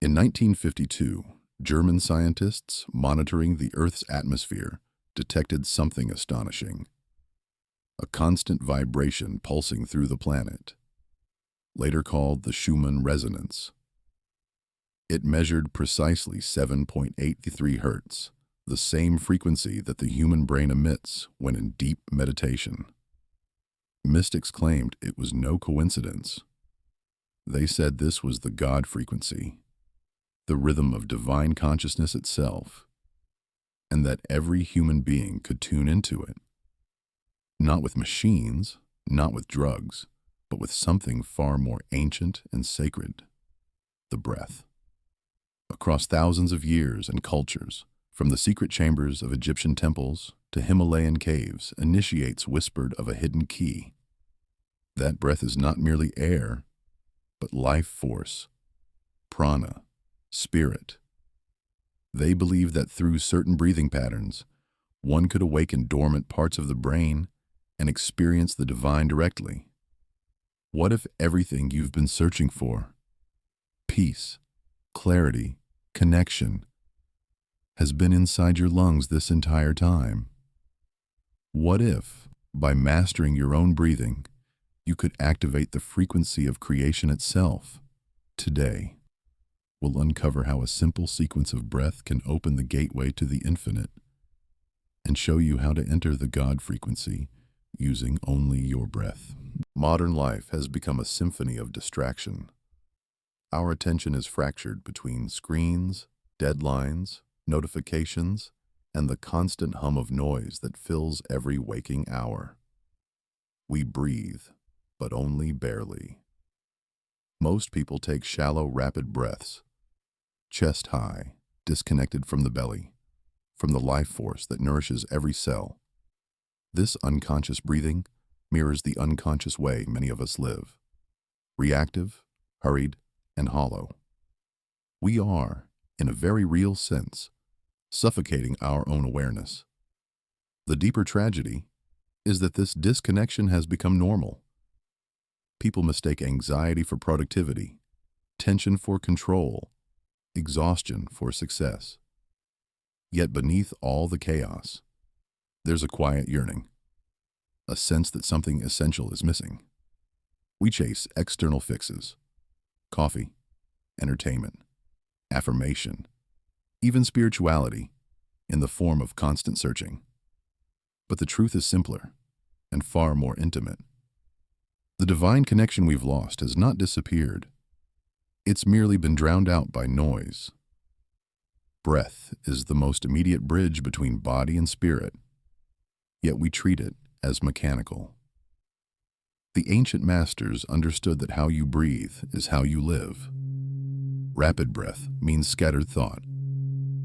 In 1952, German scientists monitoring the Earth's atmosphere detected something astonishing: a constant vibration pulsing through the planet, later called the Schumann resonance. It measured precisely 7.83 Hertz, the same frequency that the human brain emits when in deep meditation. Mystics claimed it was no coincidence. They said this was the God frequency, the rhythm of divine consciousness itself, and that every human being could tune into it. Not with machines, not with drugs, but with something far more ancient and sacred: the breath. Across thousands of years and cultures, from the secret chambers of Egyptian temples to Himalayan caves, initiates whispered of a hidden key. That breath is not merely air, but life force, prana, spirit. They believe that through certain breathing patterns, one could awaken dormant parts of the brain and experience the divine directly. What if everything you've been searching for, peace, clarity, connection, has been inside your lungs this entire time? What if, by mastering your own breathing, you could activate the frequency of creation itself? Today, we'll uncover how a simple sequence of breath can open the gateway to the infinite and show you how to enter the God frequency using only your breath. Modern life has become a symphony of distraction. Our attention is fractured between screens, deadlines, notifications, and the constant hum of noise that fills every waking hour. We breathe, but only barely. Most people take shallow, rapid breaths, chest high, disconnected from the belly, from the life force that nourishes every cell. This unconscious breathing mirrors the unconscious way many of us live: reactive, hurried, and hollow. We are, in a very real sense, suffocating our own awareness. The deeper tragedy is that this disconnection has become normal. People mistake anxiety for productivity, tension for control, exhaustion for success. Yet beneath all the chaos, there's a quiet yearning, a sense that something essential is missing. We chase external fixes: coffee, entertainment, affirmation, even spirituality, in the form of constant searching. But the truth is simpler and far more intimate. The divine connection we've lost has not disappeared. It's merely been drowned out by noise. Breath is the most immediate bridge between body and spirit, yet we treat it as mechanical. The ancient masters understood that how you breathe is how you live. Rapid breath means scattered thought.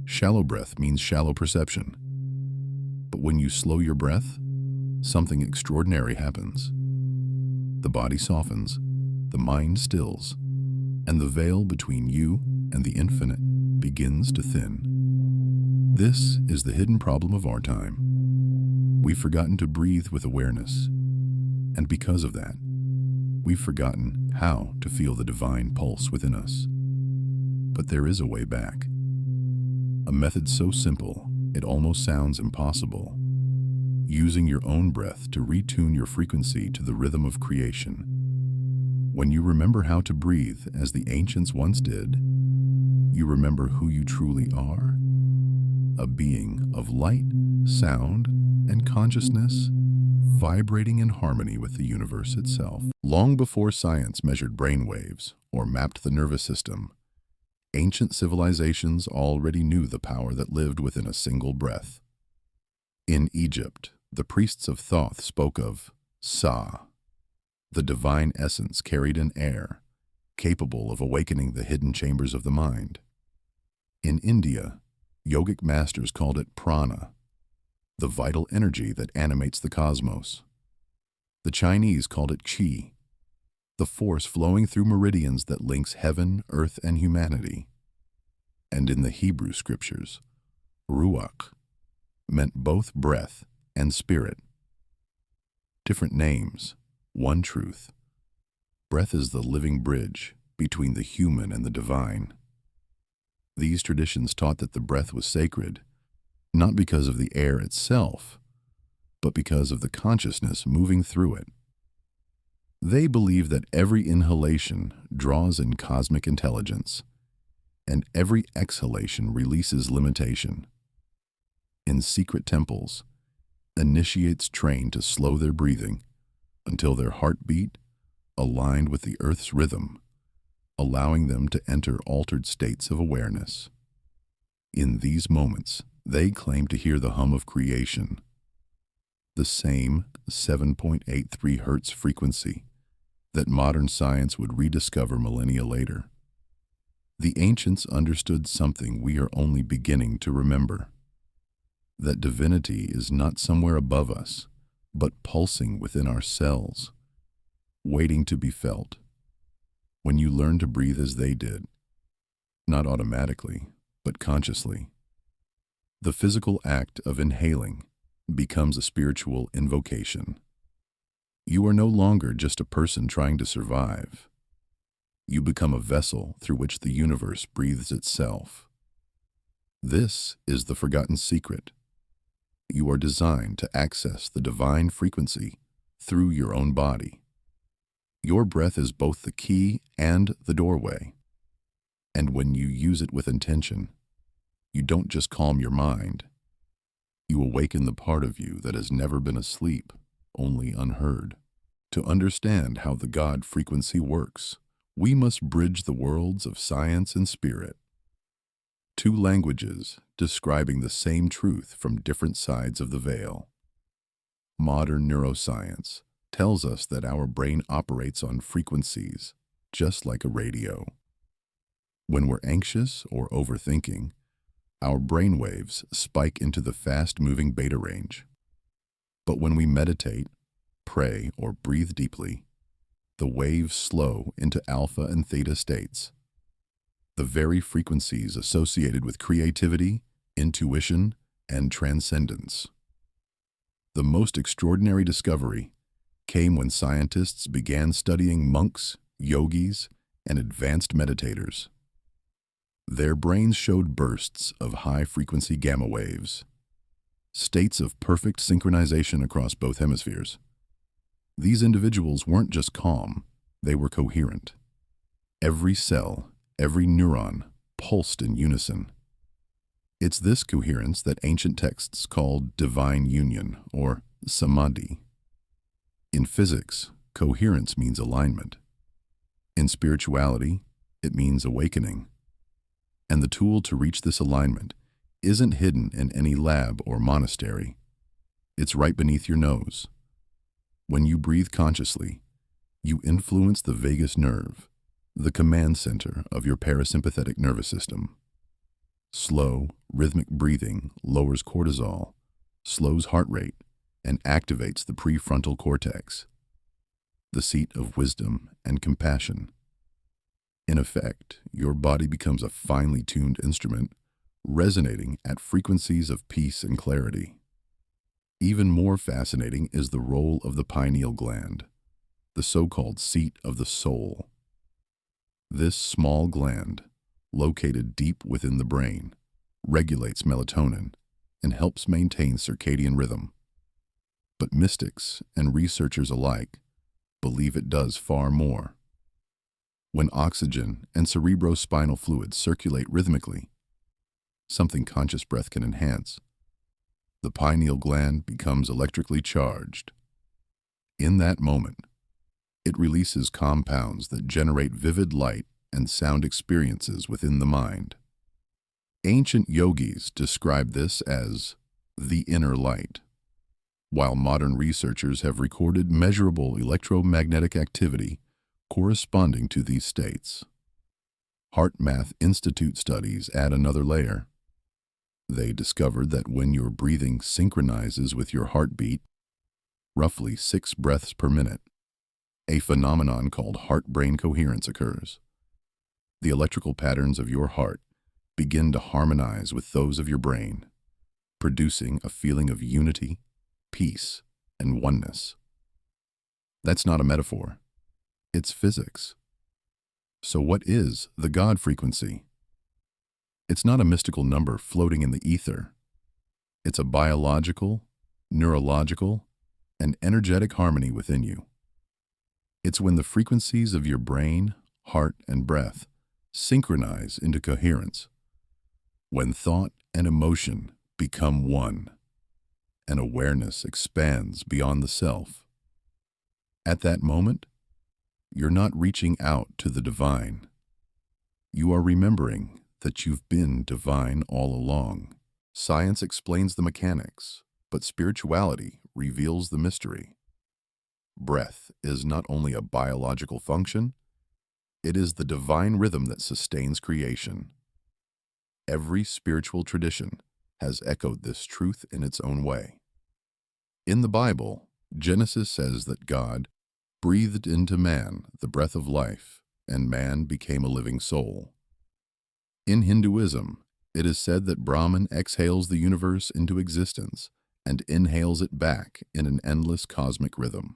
Shallow breath means shallow perception. But when you slow your breath, something extraordinary happens. The body softens, the mind stills, and the veil between you and the infinite begins to thin. This is the hidden problem of our time. We've forgotten to breathe with awareness, and because of that, we've forgotten how to feel the divine pulse within us. But there is a way back. A method so simple, it almost sounds impossible. Using your own breath to retune your frequency to the rhythm of creation. When you remember how to breathe as the ancients once did, you remember who you truly are: a being of light, sound, and consciousness, vibrating in harmony with the universe itself. Long before science measured brain waves or mapped the nervous system, ancient civilizations already knew the power that lived within a single breath. In Egypt, the priests of Thoth spoke of Sa, the divine essence carried in air, capable of awakening the hidden chambers of the mind. In India, yogic masters called it prana, the vital energy that animates the cosmos. The Chinese called it qi, the force flowing through meridians that links heaven, earth, and humanity. And in the Hebrew scriptures, ruach meant both breath and spirit. Different names, one truth. Breath is the living bridge between the human and the divine. These traditions taught that the breath was sacred, not because of the air itself, but because of the consciousness moving through it. They believed that every inhalation draws in cosmic intelligence, and every exhalation releases limitation. In secret temples, initiates trained to slow their breathing until their heartbeat aligned with the earth's rhythm, allowing them to enter altered states of awareness. In these moments, they claimed to hear the hum of creation, the same 7.83 Hz frequency that modern science would rediscover millennia later. The ancients understood something we are only beginning to remember: that divinity is not somewhere above us, but pulsing within our cells, waiting to be felt. When you learn to breathe as they did, not automatically, but consciously, the physical act of inhaling becomes a spiritual invocation. You are no longer just a person trying to survive. You become a vessel through which the universe breathes itself. This is the forgotten secret. You are designed to access the divine frequency through your own body. Your breath is both the key and the doorway. And when you use it with intention, you don't just calm your mind. You awaken the part of you that has never been asleep, only unheard. To understand how the God frequency works, we must bridge the worlds of science and spirit. Two languages describing the same truth from different sides of the veil. Modern neuroscience tells us that our brain operates on frequencies, just like a radio. When we're anxious or overthinking, our brain waves spike into the fast-moving beta range. But when we meditate, pray, or breathe deeply, the waves slow into alpha and theta states, the very frequencies associated with creativity, intuition, and transcendence. The most extraordinary discovery came when scientists began studying monks, yogis, and advanced meditators. Their brains showed bursts of high-frequency gamma waves, states of perfect synchronization across both hemispheres. These individuals weren't just calm, they were coherent. Every cell, every neuron pulsed in unison. It's this coherence that ancient texts called divine union, or samadhi. In physics, coherence means alignment. In spirituality, it means awakening. And the tool to reach this alignment isn't hidden in any lab or monastery. It's right beneath your nose. When you breathe consciously, you influence the vagus nerve, the command center of your parasympathetic nervous system. Slow, rhythmic breathing lowers cortisol, slows heart rate, and activates the prefrontal cortex, the seat of wisdom and compassion. In effect, your body becomes a finely tuned instrument, resonating at frequencies of peace and clarity. Even more fascinating is the role of the pineal gland, the so-called seat of the soul. This small gland, located deep within the brain, regulates melatonin and helps maintain circadian rhythm. But mystics and researchers alike believe it does far more. When oxygen and cerebrospinal fluids circulate rhythmically, something conscious breath can enhance, the pineal gland becomes electrically charged. In that moment, it releases compounds that generate vivid light and sound experiences within the mind. Ancient yogis described this as the inner light, while modern researchers have recorded measurable electromagnetic activity corresponding to these states. HeartMath Institute studies add another layer. They discovered that when your breathing synchronizes with your heartbeat, roughly 6 breaths per minute, a phenomenon called heart-brain coherence occurs. The electrical patterns of your heart begin to harmonize with those of your brain, producing a feeling of unity, peace, and oneness. That's not a metaphor. It's physics. So what is the God frequency? It's not a mystical number floating in the ether. It's a biological, neurological, and energetic harmony within you. It's when the frequencies of your brain, heart, and breath synchronize into coherence, when thought and emotion become one, and awareness expands beyond the self. At that moment, you're not reaching out to the divine. You are remembering that you've been divine all along. Science explains the mechanics, but spirituality reveals the mystery. Breath is not only a biological function, it is the divine rhythm that sustains creation. Every spiritual tradition has echoed this truth in its own way. In the Bible, Genesis says that God breathed into man the breath of life, and man became a living soul. In Hinduism, it is said that Brahman exhales the universe into existence and inhales it back in an endless cosmic rhythm.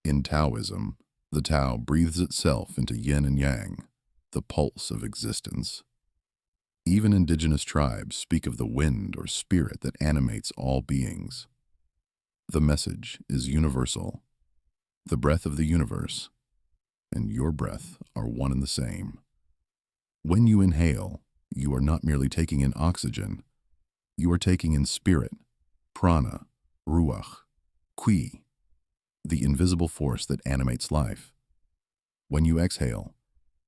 In Taoism, the Tao breathes itself into yin and yang, the pulse of existence. Even indigenous tribes speak of the wind or spirit that animates all beings. The message is universal. The breath of the universe and your breath are one and the same. When you inhale, you are not merely taking in oxygen, you are taking in spirit, prana, ruach, qi, the invisible force that animates life. When you exhale,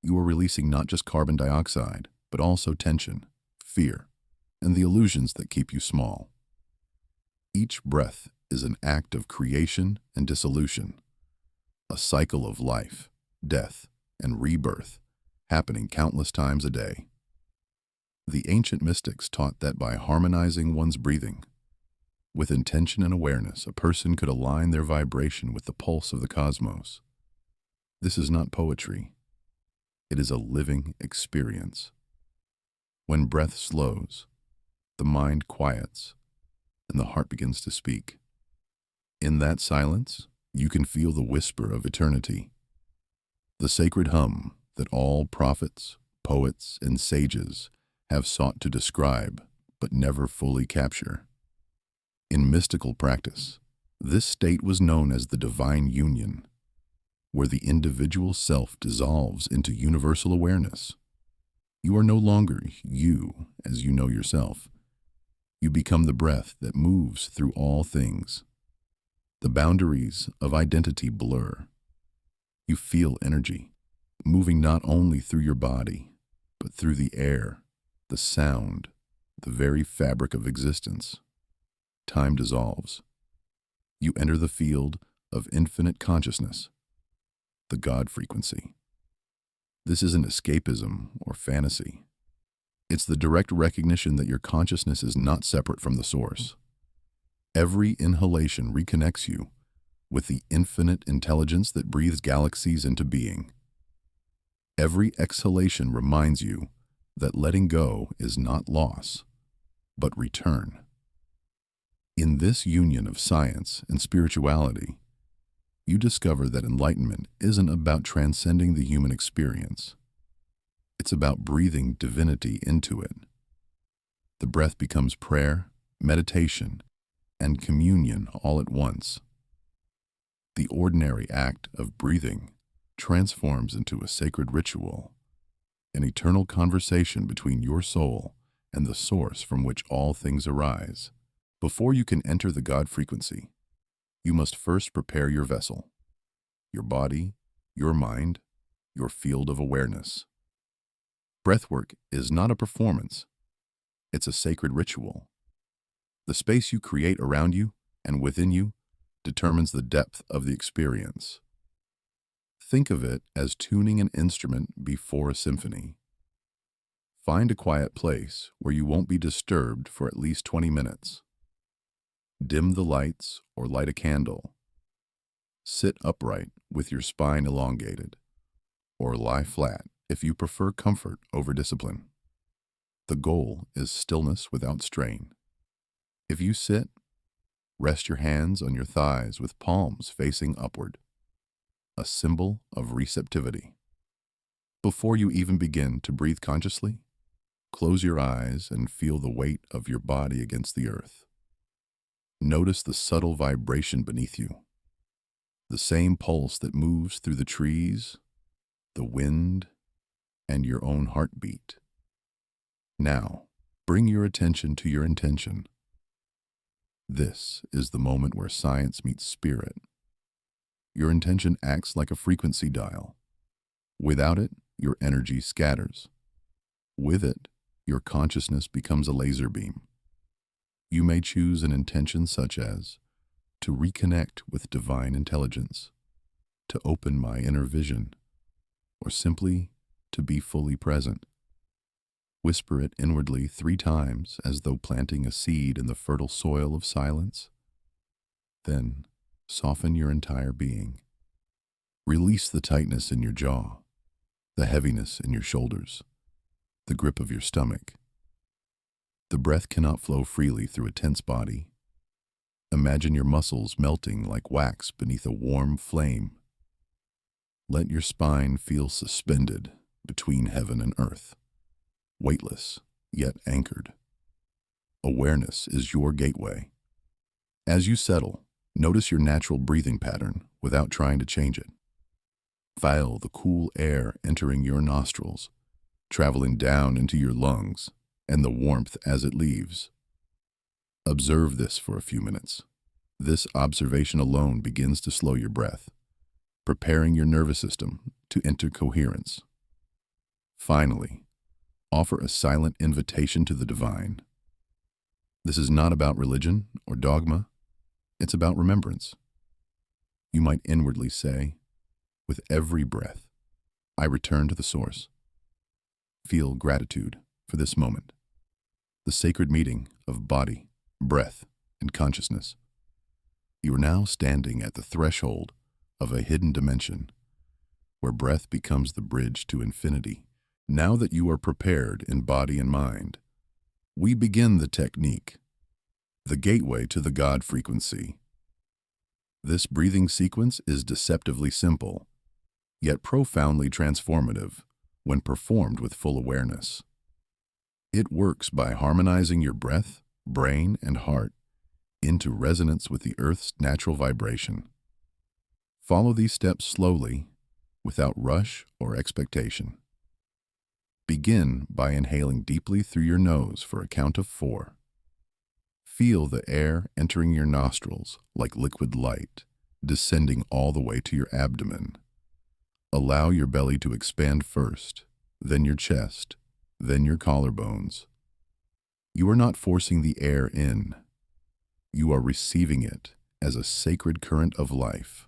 you are releasing not just carbon dioxide, but also tension, fear, and the illusions that keep you small. Each breath is an act of creation and dissolution, a cycle of life, death, and rebirth happening countless times a day. The ancient mystics taught that by harmonizing one's breathing, with intention and awareness, a person could align their vibration with the pulse of the cosmos. This is not poetry. It is a living experience. When breath slows, the mind quiets, and the heart begins to speak. In that silence, you can feel the whisper of eternity, the sacred hum that all prophets, poets, and sages have sought to describe but never fully capture. In mystical practice, this state was known as the divine union, where the individual self dissolves into universal awareness. You are no longer you as you know yourself. You become the breath that moves through all things. The boundaries of identity blur. You feel energy, moving not only through your body, but through the air, the sound, the very fabric of existence. Time dissolves. You enter the field of infinite consciousness, the God frequency. This isn't escapism or fantasy. It's the direct recognition that your consciousness is not separate from the source. Every inhalation reconnects you with the infinite intelligence that breathes galaxies into being. Every exhalation reminds you that letting go is not loss, but return. In this union of science and spirituality, you discover that enlightenment isn't about transcending the human experience. It's about breathing divinity into it. The breath becomes prayer, meditation, and communion all at once. The ordinary act of breathing transforms into a sacred ritual, an eternal conversation between your soul and the source from which all things arise. Before you can enter the God frequency, you must first prepare your vessel, your body, your mind, your field of awareness. Breathwork is not a performance. It's a sacred ritual. The space you create around you and within you determines the depth of the experience. Think of it as tuning an instrument before a symphony. Find a quiet place where you won't be disturbed for at least 20 minutes. Dim the lights or light a candle. Sit upright with your spine elongated, or lie flat if you prefer comfort over discipline. The goal is stillness without strain. If you sit, rest your hands on your thighs with palms facing upward, a symbol of receptivity. Before you even begin to breathe consciously, close your eyes and feel the weight of your body against the earth. Notice the subtle vibration beneath you, the same pulse that moves through the trees, the wind, and your own heartbeat. Now, bring your attention to your intention. This is the moment where science meets spirit. Your intention acts like a frequency dial. Without it, your energy scatters. With it, your consciousness becomes a laser beam. You may choose an intention such as to reconnect with divine intelligence, to open my inner vision, or simply to be fully present. Whisper it inwardly 3 times as though planting a seed in the fertile soil of silence. Then, soften your entire being. Release the tightness in your jaw, the heaviness in your shoulders, the grip of your stomach. The breath cannot flow freely through a tense body. Imagine your muscles melting like wax beneath a warm flame. Let your spine feel suspended between heaven and earth, weightless yet anchored. Awareness is your gateway. As you settle, notice your natural breathing pattern without trying to change it. Feel the cool air entering your nostrils, traveling down into your lungs, and the warmth as it leaves. Observe this for a few minutes. This observation alone begins to slow your breath, preparing your nervous system to enter coherence. Finally, offer a silent invitation to the divine. This is not about religion or dogma. It's about remembrance. You might inwardly say, with every breath, I return to the source. Feel gratitude for this moment, the sacred meeting of body, breath, and consciousness. You are now standing at the threshold of a hidden dimension, where breath becomes the bridge to infinity. Now that you are prepared in body and mind, we begin the technique, the gateway to the God frequency. This breathing sequence is deceptively simple, yet profoundly transformative when performed with full awareness. It works by harmonizing your breath, brain, and heart into resonance with the Earth's natural vibration. Follow these steps slowly, without rush or expectation. Begin by inhaling deeply through your nose for a count of 4. Feel the air entering your nostrils like liquid light, descending all the way to your abdomen. Allow your belly to expand first, then your chest, then your collarbones. You are not forcing the air in. You are receiving it as a sacred current of life.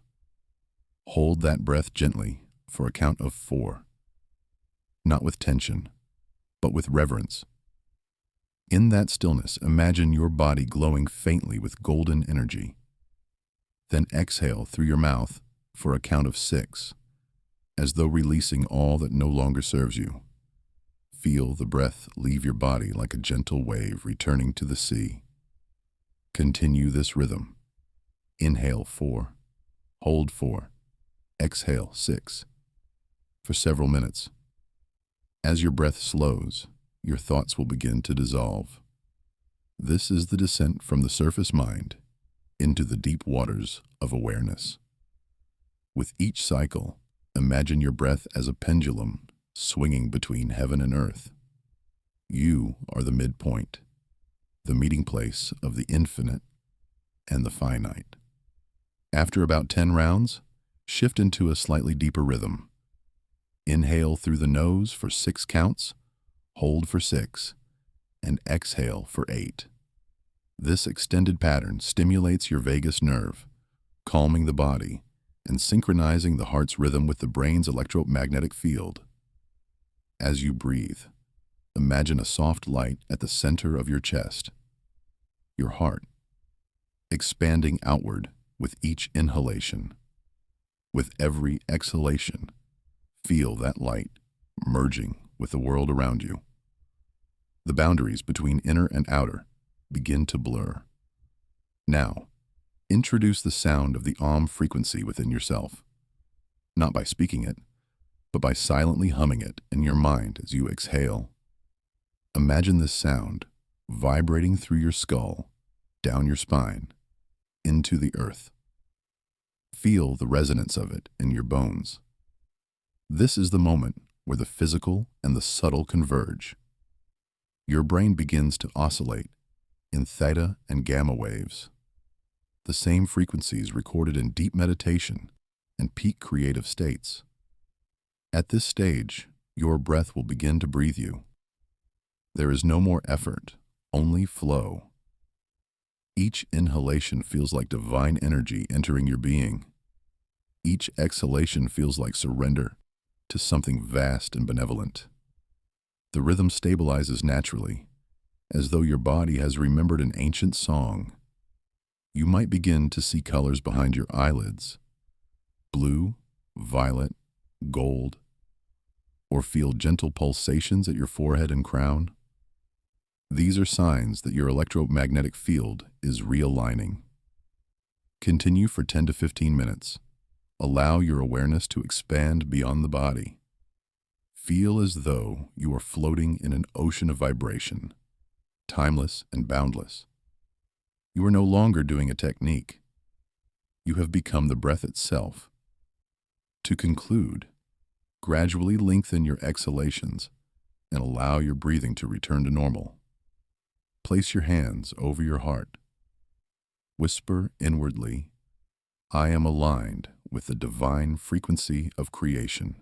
Hold that breath gently for a count of 4. Not with tension, but with reverence. In that stillness, imagine your body glowing faintly with golden energy. Then exhale through your mouth for a count of 6, as though releasing all that no longer serves you. Feel the breath leave your body like a gentle wave returning to the sea. Continue this rhythm. Inhale 4, hold 4, exhale 6, for several minutes. As your breath slows, your thoughts will begin to dissolve. This is the descent from the surface mind into the deep waters of awareness. With each cycle, imagine your breath as a pendulum swinging between heaven and earth. You are the midpoint, the meeting place of the infinite and the finite. After about 10 rounds, shift into a slightly deeper rhythm. Inhale through the nose for 6 counts, hold for 6, and exhale for 8. This extended pattern stimulates your vagus nerve, calming the body and synchronizing the heart's rhythm with the brain's electromagnetic field. As you breathe, imagine a soft light at the center of your chest, your heart, expanding outward with each inhalation. With every exhalation, feel that light merging with the world around you. The boundaries between inner and outer begin to blur. Now, introduce the sound of the Om frequency within yourself, not by speaking it, but by silently humming it in your mind as you exhale. Imagine this sound vibrating through your skull, down your spine, into the earth. Feel the resonance of it in your bones. This is the moment where the physical and the subtle converge. Your brain begins to oscillate in theta and gamma waves, the same frequencies recorded in deep meditation and peak creative states. At this stage, your breath will begin to breathe you. There is no more effort, only flow. Each inhalation feels like divine energy entering your being. Each exhalation feels like surrender to something vast and benevolent. The rhythm stabilizes naturally, as though your body has remembered an ancient song. You might begin to see colors behind your eyelids, blue, violet, gold, or feel gentle pulsations at your forehead and crown. These are signs that your electromagnetic field is realigning. Continue for 10 to 15 minutes. Allow your awareness to expand beyond the body. Feel as though you are floating in an ocean of vibration, timeless and boundless. You are no longer doing a technique. You have become the breath itself. To conclude, gradually lengthen your exhalations and allow your breathing to return to normal. Place your hands over your heart. Whisper inwardly, "I am aligned with the divine frequency of creation."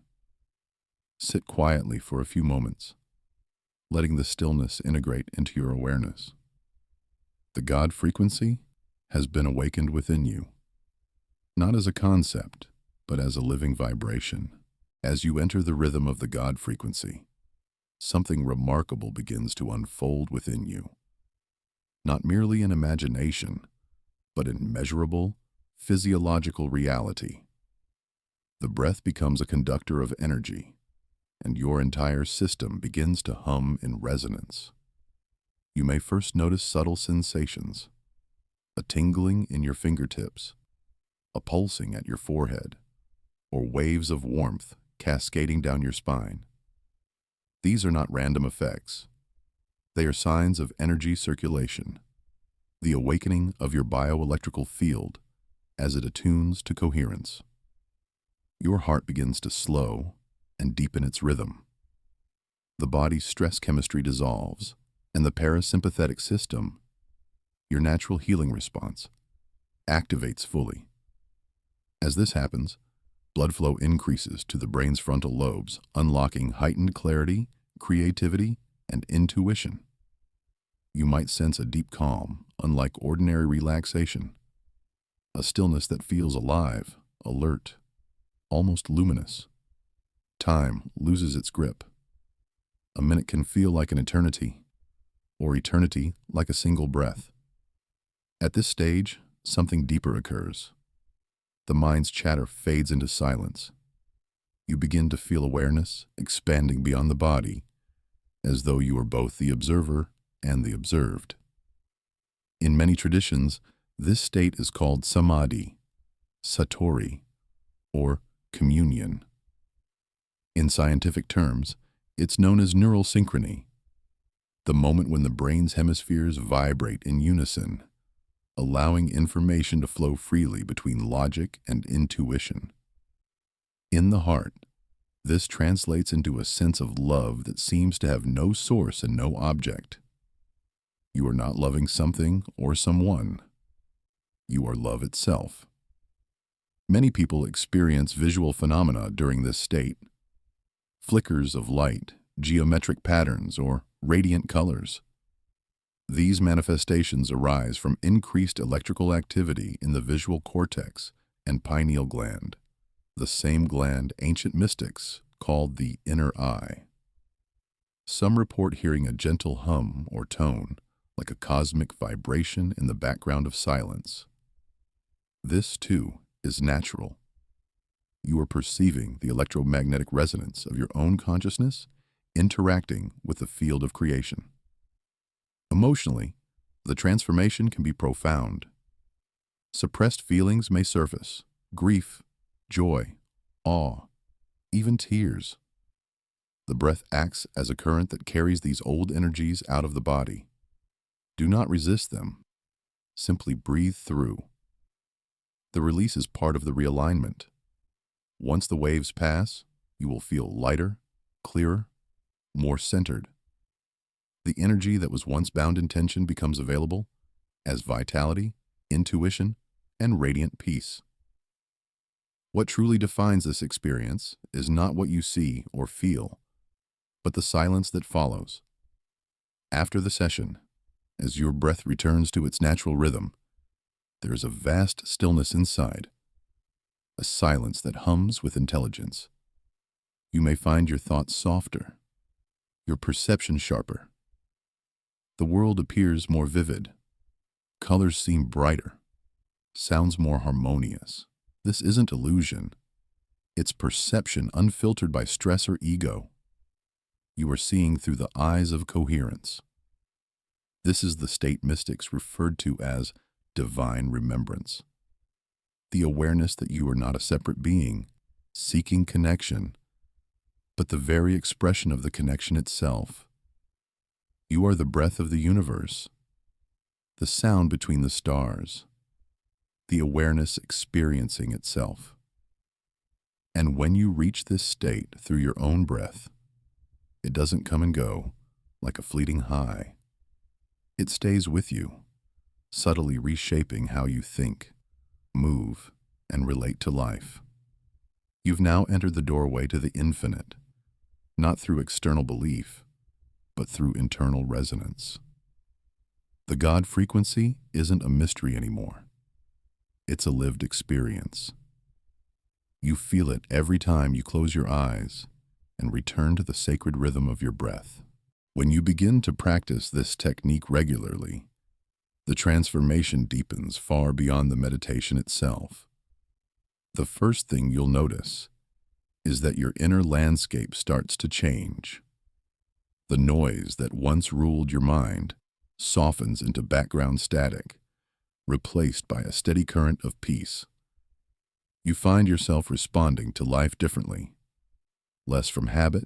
Sit quietly for a few moments, letting the stillness integrate into your awareness. The God frequency has been awakened within you, not as a concept, but as a living vibration. As you enter the rhythm of the God frequency, something remarkable begins to unfold within you. Not merely in imagination, but in measurable, physiological reality. The breath becomes a conductor of energy, and your entire system begins to hum in resonance. You may first notice subtle sensations, a tingling in your fingertips, a pulsing at your forehead, or waves of warmth cascading down your spine. These are not random effects. They are signs of energy circulation, the awakening of your bioelectrical field as it attunes to coherence. Your heart begins to slow and deepen its rhythm. The body's stress chemistry dissolves, and the parasympathetic system, your natural healing response, activates fully. As this happens, blood flow increases to the brain's frontal lobes, unlocking heightened clarity, creativity, and intuition. You might sense a deep calm, unlike ordinary relaxation, a stillness that feels alive, alert, almost luminous. Time loses its grip. A minute can feel like an eternity, or eternity like a single breath. At this stage, something deeper occurs. The mind's chatter fades into silence. You begin to feel awareness expanding beyond the body, as though you are both the observer and the observed. In many traditions, this state is called samadhi, satori, or communion. In scientific terms, it's known as neural synchrony, the moment when the brain's hemispheres vibrate in unison, allowing information to flow freely between logic and intuition. In the heart, this translates into a sense of love that seems to have no source and no object. You are not loving something or someone. You are love itself. Many people experience visual phenomena during this state. Flickers of light, geometric patterns, or radiant colors. These manifestations arise from increased electrical activity in the visual cortex and pineal gland, the same gland ancient mystics called the inner eye. Some report hearing a gentle hum or tone, like a cosmic vibration in the background of silence. This, too, is natural. You are perceiving the electromagnetic resonance of your own consciousness interacting with the field of creation. Emotionally, the transformation can be profound. Suppressed feelings may surface: grief, joy, awe, even tears. The breath acts as a current that carries these old energies out of the body. Do not resist them. Simply breathe through. The release is part of the realignment. Once the waves pass, you will feel lighter, clearer, more centered. The energy that was once bound in tension becomes available as vitality, intuition, and radiant peace. What truly defines this experience is not what you see or feel, but the silence that follows. After the session, as your breath returns to its natural rhythm, there is a vast stillness inside, a silence that hums with intelligence. You may find your thoughts softer, your perception sharper. The world appears more vivid. Colors seem brighter. Sounds more harmonious. This isn't illusion. It's perception unfiltered by stress or ego. You are seeing through the eyes of coherence. This is the state mystics referred to as divine remembrance. The awareness that you are not a separate being, seeking connection, but the very expression of the connection itself. You are the breath of the universe, the sound between the stars, the awareness experiencing itself. And when you reach this state through your own breath, it doesn't come and go like a fleeting high. It stays with you, subtly reshaping how you think, move, and relate to life. You've now entered the doorway to the infinite, not through external belief, but through internal resonance. The God frequency isn't a mystery anymore. It's a lived experience. You feel it every time you close your eyes and return to the sacred rhythm of your breath. When you begin to practice this technique regularly, the transformation deepens far beyond the meditation itself. The first thing you'll notice is that your inner landscape starts to change. The noise that once ruled your mind softens into background static, replaced by a steady current of peace. You find yourself responding to life differently, less from habit,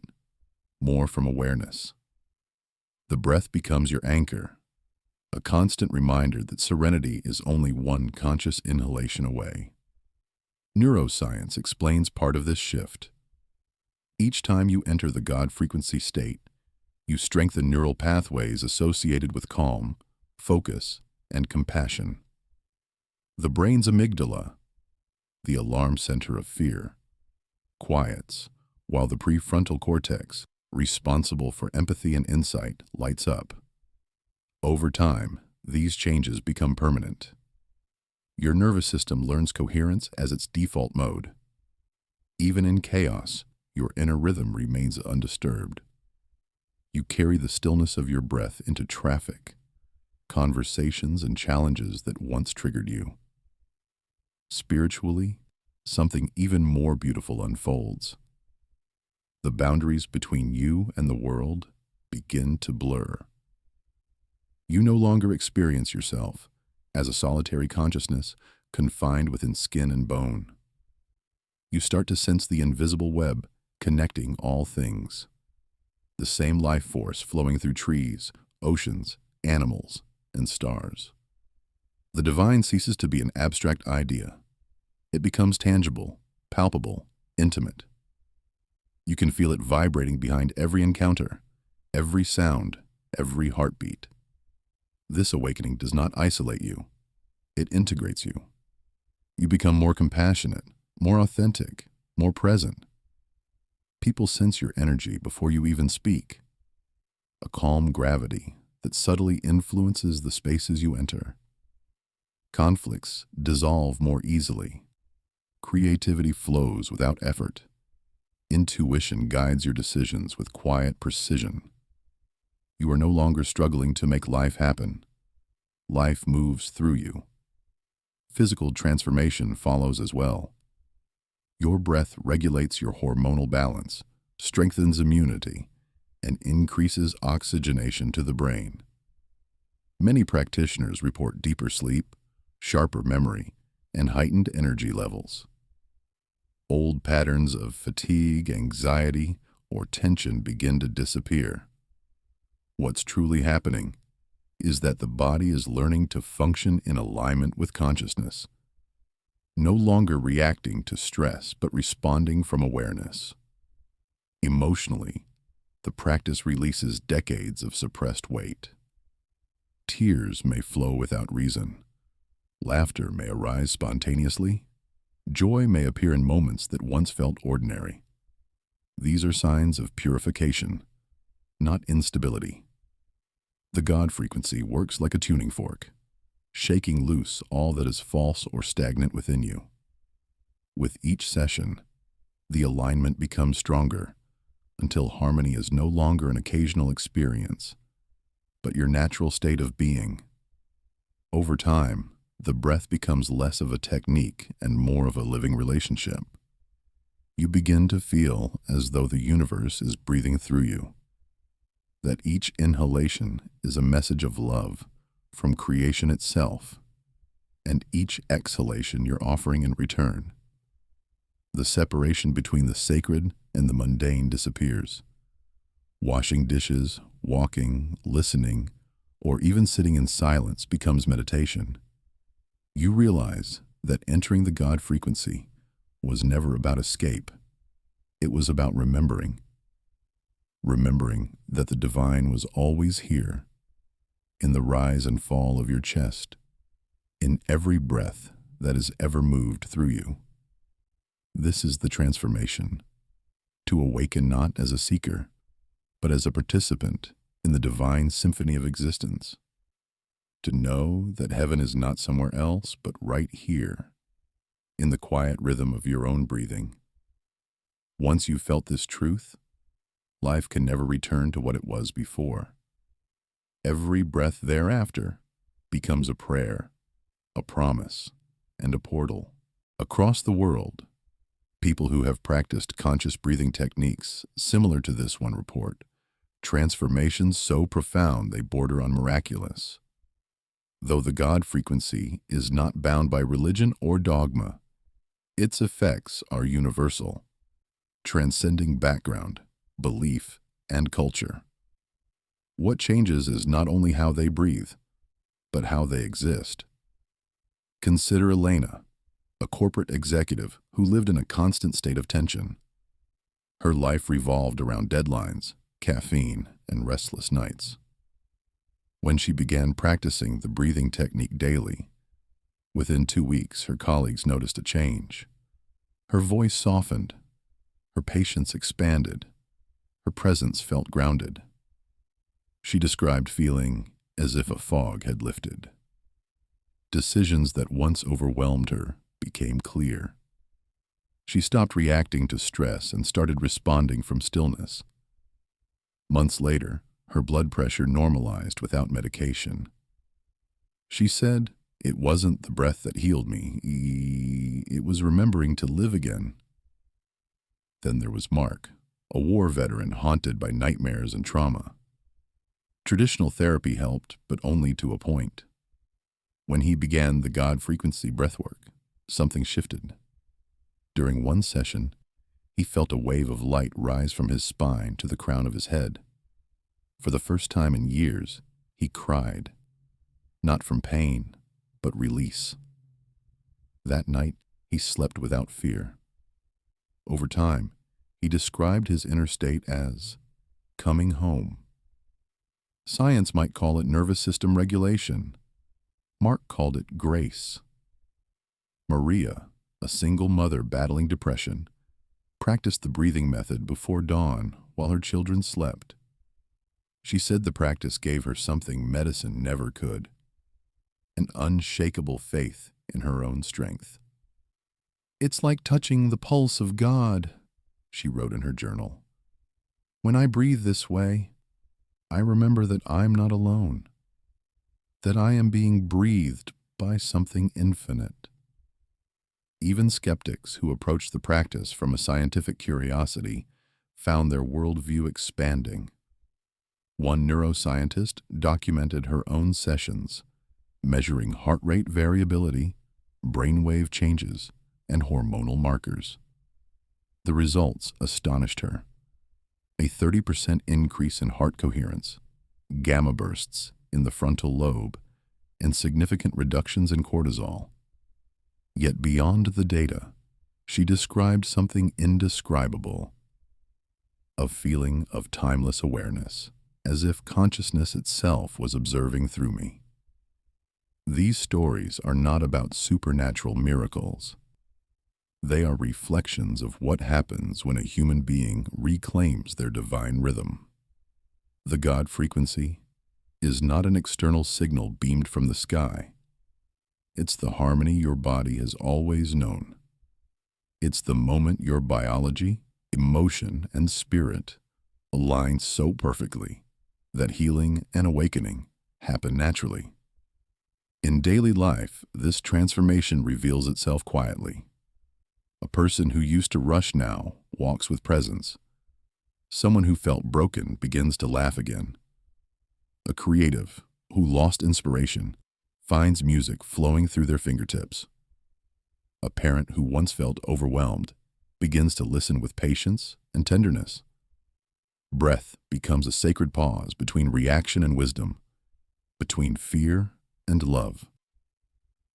more from awareness. The breath becomes your anchor, a constant reminder that serenity is only one conscious inhalation away. Neuroscience explains part of this shift. Each time you enter the God frequency state, you strengthen neural pathways associated with calm, focus, and compassion. The brain's amygdala, the alarm center of fear, quiets, while the prefrontal cortex, responsible for empathy and insight, lights up. Over time, these changes become permanent. Your nervous system learns coherence as its default mode. Even in chaos, your inner rhythm remains undisturbed. You carry the stillness of your breath into traffic, conversations, and challenges that once triggered you. Spiritually, something even more beautiful unfolds. The boundaries between you and the world begin to blur. You no longer experience yourself as a solitary consciousness confined within skin and bone. You start to sense the invisible web connecting all things. The same life force flowing through trees, oceans, animals, and stars. The divine ceases to be an abstract idea. It becomes tangible, palpable, intimate. You can feel it vibrating behind every encounter, every sound, every heartbeat. This awakening does not isolate you. It integrates you. You become more compassionate, more authentic, more present. People sense your energy before you even speak. A calm gravity that subtly influences the spaces you enter. Conflicts dissolve more easily. Creativity flows without effort. Intuition guides your decisions with quiet precision. You are no longer struggling to make life happen. Life moves through you. Physical transformation follows as well. Your breath regulates your hormonal balance, strengthens immunity, and increases oxygenation to the brain. Many practitioners report deeper sleep, sharper memory, and heightened energy levels. Old patterns of fatigue, anxiety, or tension begin to disappear. What's truly happening is that the body is learning to function in alignment with consciousness, no longer reacting to stress but responding from awareness. Emotionally, the practice releases decades of suppressed weight. Tears may flow without reason. Laughter may arise spontaneously. Joy may appear in moments that once felt ordinary. These are signs of purification, not instability. The God frequency works like a tuning fork, shaking loose all that is false or stagnant within you. With each session, the alignment becomes stronger until harmony is no longer an occasional experience, but your natural state of being. Over time, the breath becomes less of a technique and more of a living relationship. You begin to feel as though the universe is breathing through you, that each inhalation is a message of love from creation itself, and each exhalation you're offering in return. The separation between the sacred and the mundane disappears. Washing dishes, walking, listening, or even sitting in silence becomes meditation. You realize that entering the God frequency was never about escape. It was about remembering. Remembering that the divine was always here, in the rise and fall of your chest, in every breath that has ever moved through you. This is the transformation, to awaken not as a seeker, but as a participant in the divine symphony of existence. To know that heaven is not somewhere else, but right here, in the quiet rhythm of your own breathing. Once you've felt this truth, life can never return to what it was before. Every breath thereafter becomes a prayer, a promise, and a portal. Across the world, people who have practiced conscious breathing techniques similar to this one report transformations so profound they border on miraculous. Though the God frequency is not bound by religion or dogma, its effects are universal, transcending background, belief, and culture. What changes is not only how they breathe, but how they exist. Consider Elena, a corporate executive who lived in a constant state of tension. Her life revolved around deadlines, caffeine, and restless nights. When she began practicing the breathing technique daily, within 2 weeks her colleagues noticed a change. Her voice softened, her patience expanded, her presence felt grounded. She described feeling as if a fog had lifted. Decisions that once overwhelmed her became clear. She stopped reacting to stress and started responding from stillness. Months later, her blood pressure normalized without medication. She said, "It wasn't the breath that healed me. It was remembering to live again." Then there was Mark, a war veteran haunted by nightmares and trauma. Traditional therapy helped, but only to a point. When he began the God frequency breathwork, something shifted. During one session, he felt a wave of light rise from his spine to the crown of his head. For the first time in years, he cried, not from pain, but release. That night, he slept without fear. Over time, he described his inner state as coming home. Science might call it nervous system regulation. Mark called it grace. Maria, a single mother battling depression, practiced the breathing method before dawn while her children slept. She said the practice gave her something medicine never could, an unshakable faith in her own strength. "It's like touching the pulse of God," she wrote in her journal. "When I breathe this way, I remember that I'm not alone, that I am being breathed by something infinite." Even skeptics who approached the practice from a scientific curiosity found their worldview expanding. One neuroscientist documented her own sessions, measuring heart rate variability, brainwave changes, and hormonal markers. The results astonished her. a 30% increase in heart coherence, gamma bursts in the frontal lobe, and significant reductions in cortisol. Yet beyond the data, she described something indescribable, a feeling of timeless awareness, as if consciousness itself was observing through me. These stories are not about supernatural miracles. They are reflections of what happens when a human being reclaims their divine rhythm. The God frequency is not an external signal beamed from the sky. It's the harmony your body has always known. It's the moment your biology, emotion, and spirit align so perfectly that healing and awakening happen naturally. In daily life, this transformation reveals itself quietly. A person who used to rush now walks with presence. Someone who felt broken begins to laugh again. A creative who lost inspiration finds music flowing through their fingertips. A parent who once felt overwhelmed begins to listen with patience and tenderness. Breath becomes a sacred pause between reaction and wisdom, between fear and love.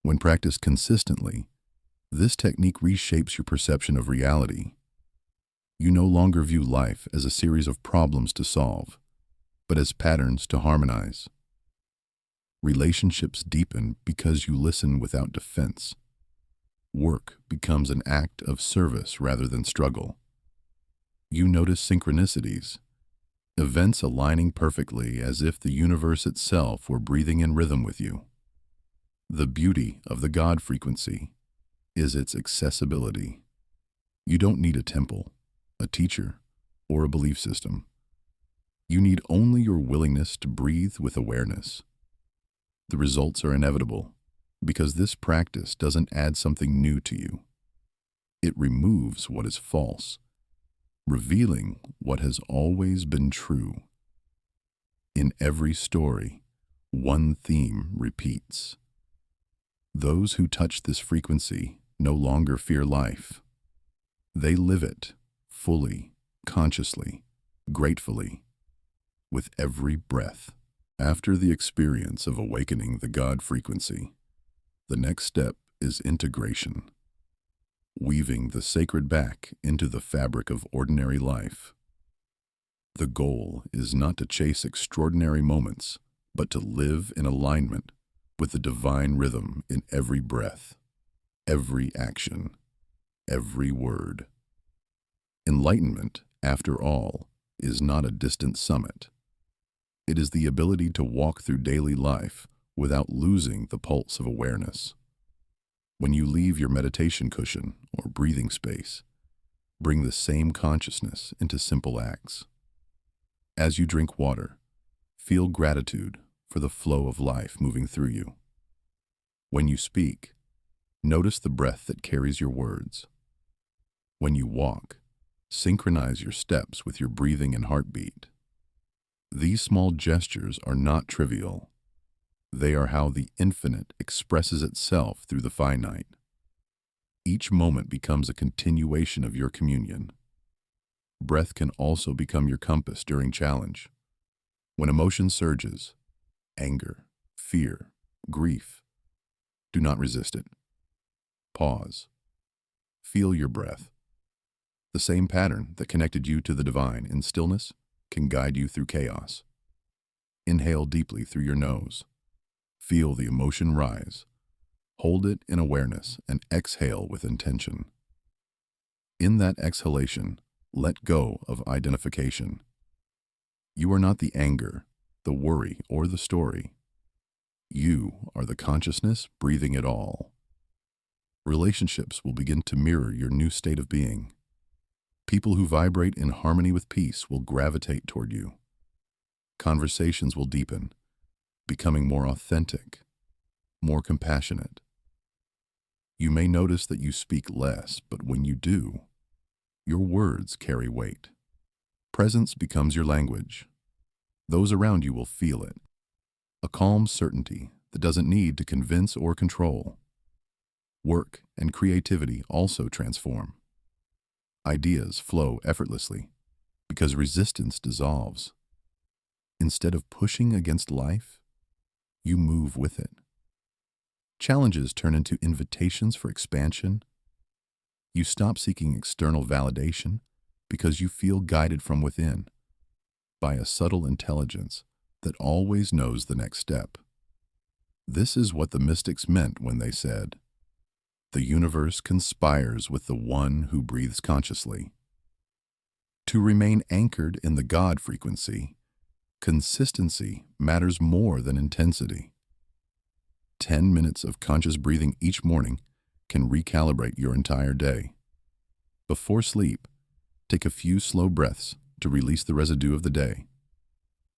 When practiced consistently, this technique reshapes your perception of reality. You no longer view life as a series of problems to solve, but as patterns to harmonize. Relationships deepen because you listen without defense. Work becomes an act of service rather than struggle. You notice synchronicities, events aligning perfectly as if the universe itself were breathing in rhythm with you. The beauty of the God frequency is its accessibility. You don't need a temple, a teacher, or a belief system. You need only your willingness to breathe with awareness. The results are inevitable because this practice doesn't add something new to you. It removes what is false, revealing what has always been true. In every story, one theme repeats. Those who touch this frequency no longer fear life. They live it fully, consciously, gratefully, with every breath. After the experience of awakening the God frequency, the next step is integration, weaving the sacred back into the fabric of ordinary life. The goal is not to chase extraordinary moments, but to live in alignment with the divine rhythm in every breath, every action, every word. Enlightenment, after all, is not a distant summit. It is the ability to walk through daily life without losing the pulse of awareness. When you leave your meditation cushion or breathing space, bring the same consciousness into simple acts. As you drink water, feel gratitude for the flow of life moving through you. When you speak, notice the breath that carries your words. When you walk, synchronize your steps with your breathing and heartbeat. These small gestures are not trivial. They are how the infinite expresses itself through the finite. Each moment becomes a continuation of your communion. Breath can also become your compass during challenge. When emotion surges, anger, fear, grief, do not resist it. Pause. Feel your breath. The same pattern that connected you to the divine in stillness can guide you through chaos. Inhale deeply through your nose. Feel the emotion rise. Hold it in awareness and exhale with intention. In that exhalation, let go of identification. You are not the anger, the worry, or the story. You are the consciousness breathing it all. Relationships will begin to mirror your new state of being. People who vibrate in harmony with peace will gravitate toward you. Conversations will deepen, becoming more authentic, more compassionate. You may notice that you speak less, but when you do, your words carry weight. Presence becomes your language. Those around you will feel it. A calm certainty that doesn't need to convince or control. Work and creativity also transform. Ideas flow effortlessly. because resistance dissolves. Instead of pushing against life, you move with it. Challenges turn into invitations for expansion. You stop seeking external validation because you feel guided from within by a subtle intelligence that always knows the next step. This is what the mystics meant when they said, "The universe conspires with the one who breathes consciously." To remain anchored in the God frequency, consistency matters more than intensity. 10 minutes of conscious breathing each morning can recalibrate your entire day. Before sleep, take a few slow breaths to release the residue of the day.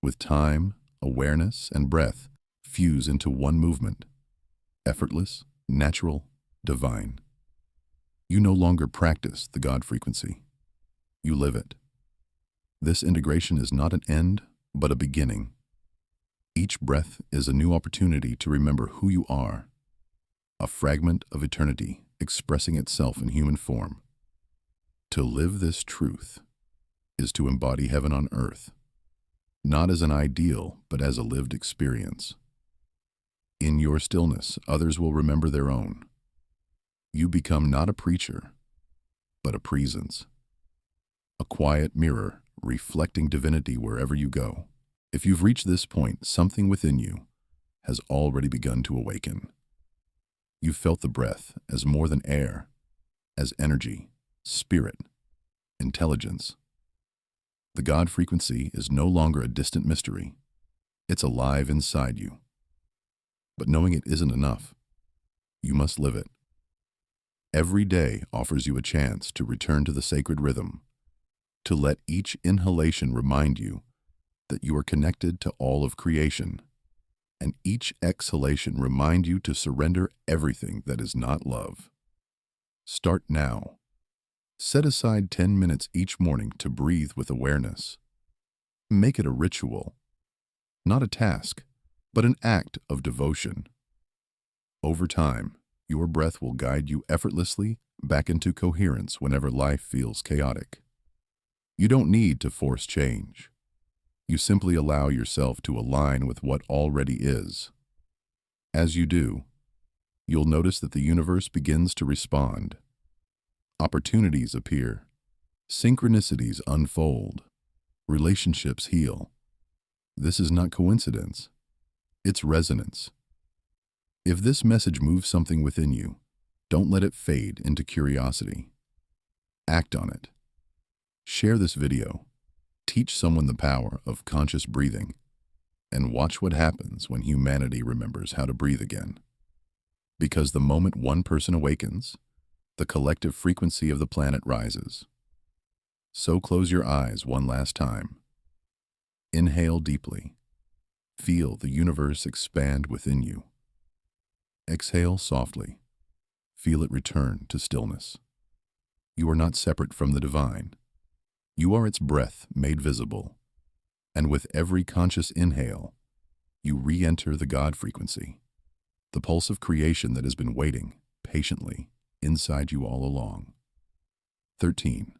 With time, awareness, and breath fuse into one movement. Effortless, natural, divine. You no longer practice the God frequency. You live it. This integration is not an end, but a beginning. Each breath is a new opportunity to remember who you are, a fragment of eternity expressing itself in human form. To live this truth is to embody heaven on earth, not as an ideal, but as a lived experience. In your stillness, others will remember their own. You become not a preacher, but a presence, a quiet mirror reflecting divinity wherever you go. If you've reached this point, something within you has already begun to awaken. You've felt the breath as more than air, as energy, spirit, intelligence. The God frequency is no longer a distant mystery. It's alive inside you. But knowing it isn't enough. You must live it. Every day offers you a chance to return to the sacred rhythm, to let each inhalation remind you that you are connected to all of creation, and each exhalation remind you to surrender everything that is not love. Start now. Set aside 10 minutes each morning to breathe with awareness. Make it a ritual, not a task, but an act of devotion. Over time, your breath will guide you effortlessly back into coherence whenever life feels chaotic. You don't need to force change. You simply allow yourself to align with what already is. As you do, you'll notice that the universe begins to respond. Opportunities appear. Synchronicities unfold. Relationships heal. This is not coincidence. It's resonance. If this message moves something within you, don't let it fade into curiosity. Act on it. Share this video. Teach someone the power of conscious breathing, and watch what happens when humanity remembers how to breathe again. Because the moment one person awakens, the collective frequency of the planet rises. So close your eyes one last time. Inhale deeply. Feel the universe expand within you. Exhale softly. Feel it return to stillness. You are not separate from the divine. You are its breath made visible. And with every conscious inhale, you re-enter the God frequency, the pulse of creation that has been waiting patiently inside you all along. 13.